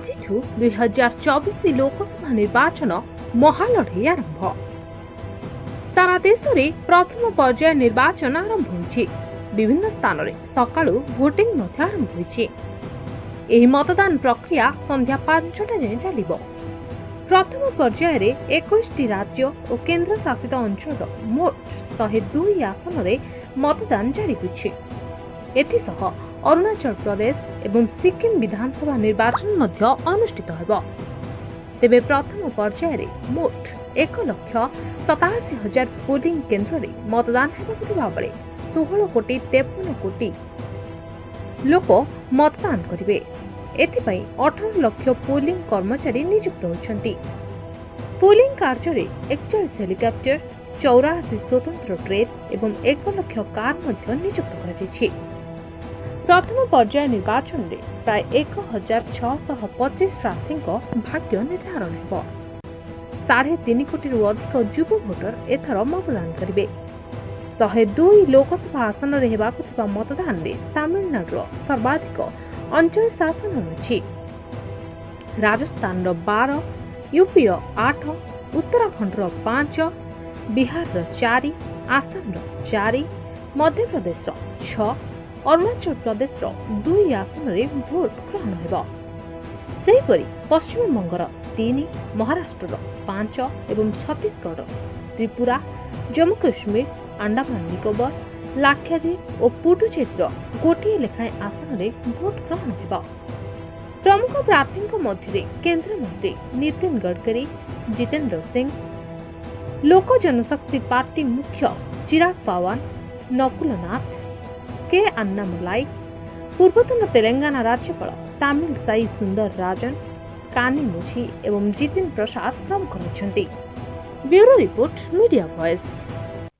ଆଜିଠୁ 2024 ଲୋକସଭା ନିର୍ବାଚନ ମହାଲଢ଼େଇ ଆରମ୍ଭ। ସାରା ଦେଶରେ ପ୍ରଥମ ପର୍ଯ୍ୟାୟ ନିର୍ବାଚନ ଆରମ୍ଭ ହୋଇଛି। ବିଭିନ୍ନ ସ୍ଥାନରେ ସକାଳୁ ଭୋଟିଂ ମଧ୍ୟ ଆରମ୍ଭ ହୋଇଛି। ଏହି ମତଦାନ ପ୍ରକ୍ରିୟା ସନ୍ଧ୍ୟା 5ଟା ଯାଏଁ ଚାଲିବ। ପ୍ରଥମ ପର୍ଯ୍ୟାୟରେ 21ଟି ରାଜ୍ୟ ଓ କେନ୍ଦ୍ରଶାସିତ ଅଞ୍ଚଳର ମୋଟ 102 ଆସନରେ ମତଦାନ ଜାରି ହୋଇଛି। ଏଥିସହ ଅରୁଣାଚଳ ପ୍ରଦେଶ ଏବଂ ସିକ୍କିମ ବିଧାନସଭା ନିର୍ବାଚନ ମଧ୍ୟ ଅନୁଷ୍ଠିତ ହେବ। ତେବେ ପ୍ରଥମ ପର୍ଯ୍ୟାୟରେ ମୋଟ 1,87,000 ପୋଲିଂ କେନ୍ଦ୍ରରେ ମତଦାନ ହେବାକୁ ଥିବା ବେଳେ 16,53 କୋଟି ଲୋକ ମତଦାନ କରିବେ। ଏଥିପାଇଁ 18 ଲକ୍ଷ ପୋଲିଂ କର୍ମଚାରୀ ନିଯୁକ୍ତ ହୋଇଛନ୍ତି। ପୋଲିଂ କାର୍ଯ୍ୟରେ 41 ହେଲିକପ୍ଟର, 84 ସ୍ୱତନ୍ତ୍ର ଟ୍ରେନ୍ ଏବଂ 1 ଲକ୍ଷ କାର୍ ମଧ୍ୟ ନିଯୁକ୍ତ କରାଯାଇଛି। ପ୍ରଥମ ପର୍ଯ୍ୟାୟ ନିର୍ବାଚନରେ ପ୍ରାୟ 1,625 ପ୍ରାର୍ଥୀଙ୍କ ଭାଗ୍ୟ ନିର୍ଦ୍ଧାରଣ ହେବ। 3.5 କୋଟିରୁ ଅଧିକ ଯୁବ ଭୋଟର ଏଥର ମତଦାନ କରିବେ। 102 ଲୋକସଭା ଆସନରେ ହେବାକୁ ଥିବା ମତଦାନରେ ତାମିଲନାଡୁର ସର୍ବାଧିକ 39 ଆସନ ରହିଛି। ରାଜସ୍ଥାନର 12, ୟୁପିର 8, ଉତ୍ତରାଖଣ୍ଡର 5, ବିହାରର 4, ଆସାମର 4, ମଧ୍ୟପ୍ରଦେଶର 6, ଅରୁଣାଚଳ ପ୍ରଦେଶର 2 ଆସନରେ ଭୋଟ ଗ୍ରହଣ ହେବ। ସେହିପରି ପଶ୍ଚିମବଙ୍ଗର 3, ମହାରାଷ୍ଟ୍ରର 5 ଏବଂ ଛତିଶଗଡ଼ର, ତ୍ରିପୁରା, ଜମ୍ମୁ କାଶ୍ମୀର, ଆଣ୍ଡାମାନ ନିକୋବର, ଲାକ୍ଷାଦ୍ୱୀପ ଓ ପୁଡୁଚେରୀର ଗୋଟିଏ ଲେଖାଏଁ ଆସନରେ ଭୋଟ ଗ୍ରହଣ ହେବ। ପ୍ରମୁଖ ପ୍ରାର୍ଥୀଙ୍କ ମଧ୍ୟରେ କେନ୍ଦ୍ରମନ୍ତ୍ରୀ ନିତିନ ଗଡ଼କରୀ, ଜିତେନ୍ଦ୍ର ସିଂ, ଲୋକ ଜନଶକ୍ତି ପାର୍ଟି ମୁଖ୍ୟ ଚିରାଗ ପାୱାନ, ନକୁଲ ନାଥ, କେ ଆନ୍ନାମଲାଇ, ପୂର୍ବତନ ତେଲେଙ୍ଗାନା ରାଜ୍ୟପାଳ ତାମିଲସାଇ ସୁନ୍ଦର ରାଜନ, କାନିମୋଝି ଏବଂ ଜିତିନ ପ୍ରସାଦ ପ୍ରମୁଖ ରହିଛନ୍ତି। Bureau report, media voice.